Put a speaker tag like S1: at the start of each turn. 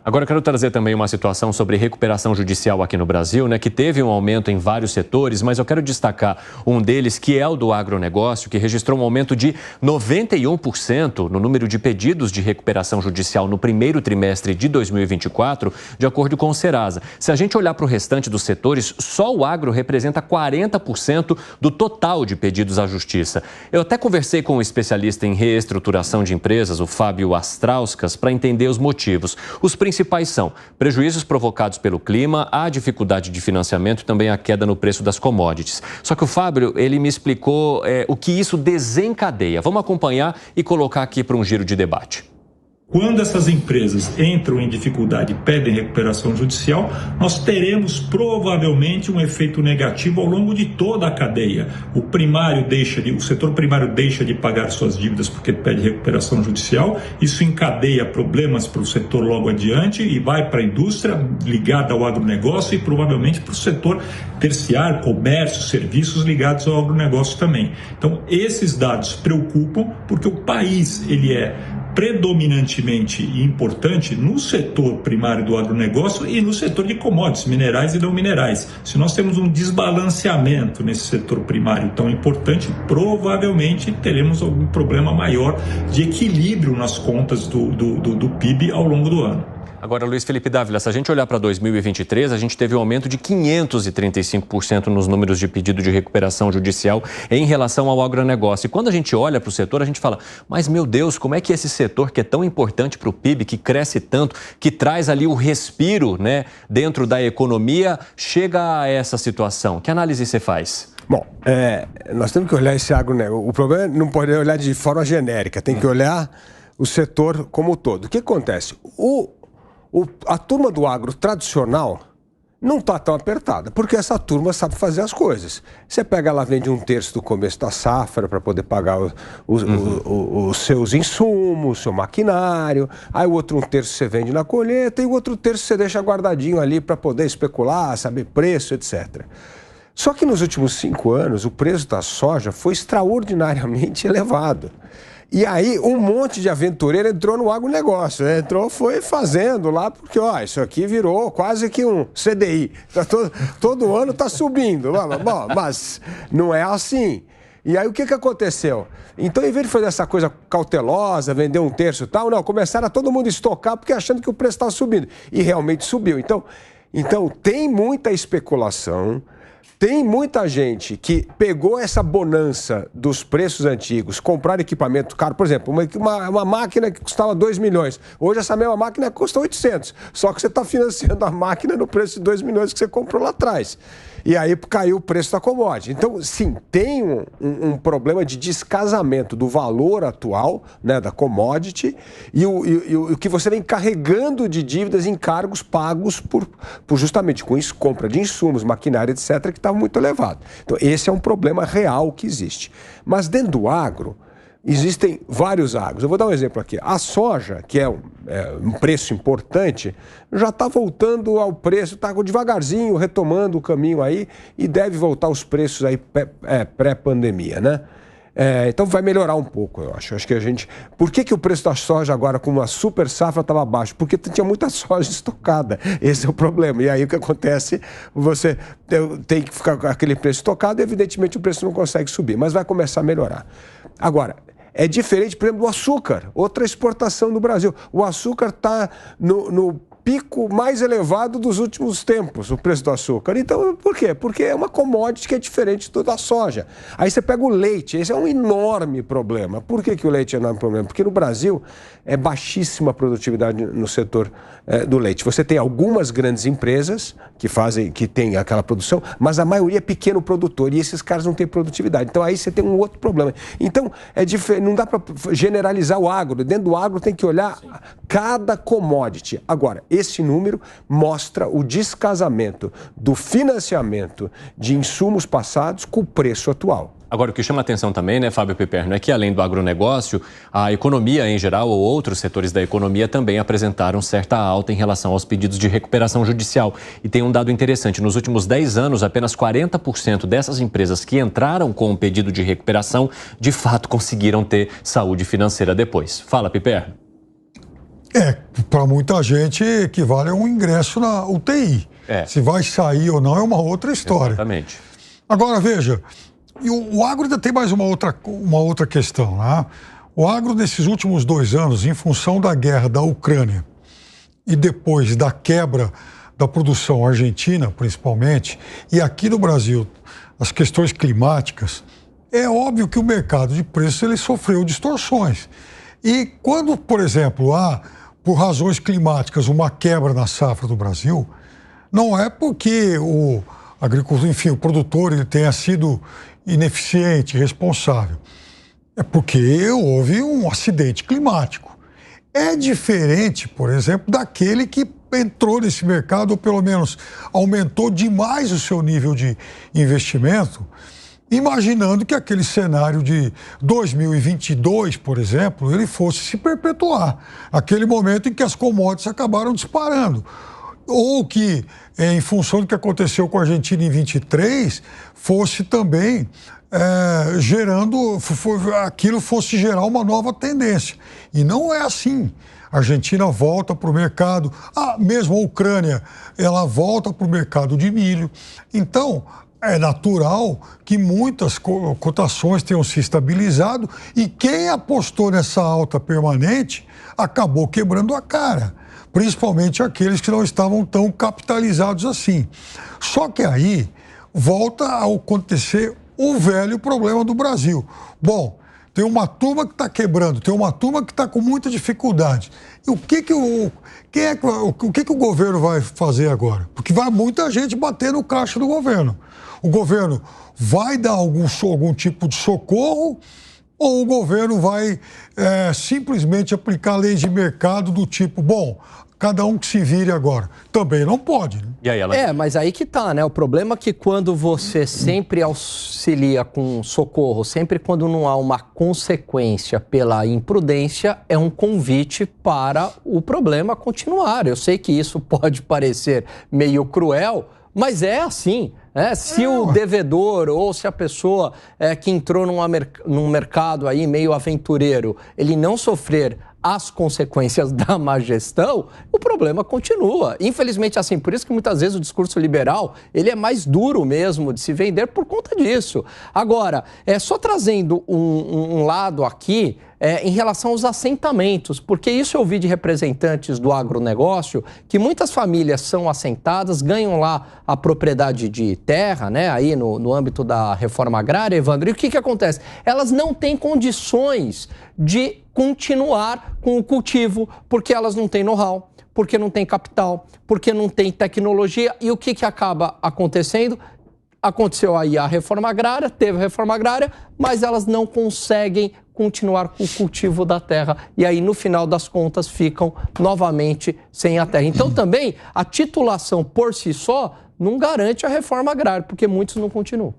S1: Agora eu quero trazer também uma situação sobre recuperação judicial aqui no Brasil, né, que teve um aumento em vários setores, mas eu quero destacar um deles, que é o do agronegócio, que registrou um aumento de 91% no número de pedidos de recuperação judicial no primeiro trimestre de 2024, de acordo com o Serasa. Se a gente olhar para o restante dos setores, só o agro representa 40% do total de pedidos à justiça. Eu até conversei com um especialista em reestruturação de empresas, o Fábio Astrauskas, para entender os motivos. Os principais são prejuízos provocados pelo clima, a dificuldade de financiamento e também a queda no preço das commodities. Só que o Fábio, ele me explicou o que isso desencadeia. Vamos acompanhar e colocar aqui para um giro de debate.
S2: Quando essas empresas entram em dificuldade e pedem recuperação judicial, nós teremos provavelmente um efeito negativo ao longo de toda a cadeia. O setor primário deixa de pagar suas dívidas porque pede recuperação judicial, isso encadeia problemas para o setor logo adiante e vai para a indústria ligada ao agronegócio e provavelmente para o setor terciário, comércio, serviços ligados ao agronegócio também. Então, esses dados preocupam porque o país ele é predominantemente importante no setor primário do agronegócio e no setor de commodities, minerais e não minerais. Se nós temos um desbalanceamento nesse setor primário tão importante, provavelmente teremos algum problema maior de equilíbrio nas contas do PIB ao longo do ano.
S1: Agora, Luiz Felipe Dávila, se a gente olhar para 2023, a gente teve um aumento de 535% nos números de pedido de recuperação judicial em relação ao agronegócio. E quando a gente olha para o setor, a gente fala, mas meu Deus, como é que esse setor que é tão importante para o PIB, que cresce tanto, que traz ali o respiro, né, dentro da economia, chega a essa situação? Que análise você faz?
S3: Bom, nós temos que olhar esse agronegócio. O problema é não poder olhar de forma genérica, tem que olhar o setor como um todo. O que acontece? A turma do agro tradicional não está tão apertada, porque essa turma sabe fazer as coisas. Você pega lá, vende 1/3 do começo da safra para poder pagar os seus insumos, o seu maquinário, aí o outro 1/3 você vende na colheita e o outro 1/3 você deixa guardadinho ali para poder especular, saber preço, etc. Só que nos últimos 5 anos o preço da soja foi extraordinariamente elevado. E aí um monte de aventureiro entrou no agronegócio, né? Foi fazendo lá, porque isso aqui virou quase que um CDI. Todo ano está subindo. Bom, mas não é assim. E aí o que aconteceu? Então, em vez de fazer essa coisa cautelosa, vender 1/3 e tal, não, começaram a todo mundo estocar porque achando que o preço estava subindo. E realmente subiu. Então tem muita especulação. Tem muita gente que pegou essa bonança dos preços antigos, comprar equipamento caro, por exemplo, uma máquina que custava 2 milhões. Hoje essa mesma máquina custa 800, só que você está financiando a máquina no preço de 2 milhões que você comprou lá atrás. E aí caiu o preço da commodity. Então, sim, tem um problema de descasamento do valor atual, né, da commodity e o que você vem carregando de dívidas em encargos pagos por justamente com isso, compra de insumos, maquinário, etc., que estava muito elevado. Então, esse é um problema real que existe. Mas dentro do agro, existem vários agros. Eu vou dar um exemplo aqui. A soja, que é um preço importante, já está voltando ao preço, está devagarzinho retomando o caminho aí e deve voltar aos preços aí pré-pandemia, né? Então vai melhorar um pouco, eu acho. Acho que a gente... Por que o preço da soja agora com uma super safra estava baixo? Porque tinha muita soja estocada. Esse é o problema. E aí o que acontece? Você tem que ficar com aquele preço estocado e evidentemente o preço não consegue subir, mas vai começar a melhorar. Agora, é diferente, por exemplo, do açúcar, outra exportação do Brasil. O açúcar está no pico mais elevado dos últimos tempos, o preço do açúcar. Então, por quê? Porque é uma commodity que é diferente da soja. Aí você pega o leite, esse é um enorme problema. Por que o leite é um enorme problema? Porque no Brasil é baixíssima a produtividade no setor do leite. Você tem algumas grandes empresas que têm aquela produção, mas a maioria é pequeno produtor e esses caras não têm produtividade. Então aí você tem um outro problema. Então não dá para generalizar o agro. Dentro do agro tem que olhar cada commodity. Agora, esse número mostra o descasamento do financiamento de insumos passados com o preço atual.
S1: Agora, o que chama a atenção também, né, Fábio Piperno, é que além do agronegócio, a economia em geral ou outros setores da economia também apresentaram certa alta em relação aos pedidos de recuperação judicial. E tem um dado interessante, nos últimos 10 anos, apenas 40% dessas empresas que entraram com um pedido de recuperação, de fato conseguiram ter saúde financeira depois. Fala, Piperno.
S4: Para muita gente equivale a um ingresso na UTI. Se vai sair ou não é uma outra história.
S1: Exatamente.
S4: Agora, veja, o agro ainda tem mais uma outra questão, né? O agro, nesses últimos 2 anos, em função da guerra da Ucrânia e depois da quebra da produção argentina, principalmente, e aqui no Brasil, as questões climáticas, é óbvio que o mercado de preços ele sofreu distorções. E quando, por exemplo, há, por razões climáticas, uma quebra na safra do Brasil, não é porque o agricultor, enfim, o produtor ele tenha sido ineficiente, irresponsável. É porque houve um acidente climático. É diferente, por exemplo, daquele que entrou nesse mercado, ou pelo menos aumentou demais o seu nível de investimento, imaginando que aquele cenário de 2022, por exemplo, ele fosse se perpetuar. Aquele momento em que as commodities acabaram disparando. Ou que, em função do que aconteceu com a Argentina em 23, fosse também aquilo fosse gerar uma nova tendência. E não é assim. A Argentina volta para o mercado, mesmo a Ucrânia, ela volta para o mercado de milho. Então, é natural que muitas cotações tenham se estabilizado e quem apostou nessa alta permanente acabou quebrando a cara. Principalmente aqueles que não estavam tão capitalizados assim. Só que aí volta a acontecer o velho problema do Brasil. Bom, tem uma turma que está quebrando, tem uma turma que está com muita dificuldade. E o que o governo vai fazer agora? Porque vai muita gente bater no caixa do governo. O governo vai dar algum tipo de socorro ou o governo vai simplesmente aplicar leis de mercado do tipo, bom, cada um que se vire agora. Também não pode, né?
S1: E aí
S5: mas aí que tá, né? O problema é que quando você sempre auxilia com socorro, sempre quando não há uma consequência pela imprudência, é um convite para o problema continuar. Eu sei que isso pode parecer meio cruel, mas é assim. Se o devedor ou se a pessoa que entrou num mercado aí meio aventureiro, ele não sofrer as consequências da má gestão, o problema continua. Infelizmente, assim, por isso que muitas vezes o discurso liberal, ele é mais duro mesmo de se vender por conta disso. Agora, só trazendo um lado aqui, em relação aos assentamentos, porque isso eu ouvi de representantes do agronegócio, que muitas famílias são assentadas, ganham lá a propriedade de terra, né, aí no âmbito da reforma agrária, Evandro, e o que acontece? Elas não têm condições de continuar com o cultivo, porque elas não têm know-how, porque não têm capital, porque não têm tecnologia, e o que acaba acontecendo? Aconteceu aí a reforma agrária, teve a reforma agrária, mas elas não conseguem continuar com o cultivo da terra. E aí, no final das contas, ficam novamente sem a terra. Então, também, a titulação por si só não garante a reforma agrária, porque muitos não continuam.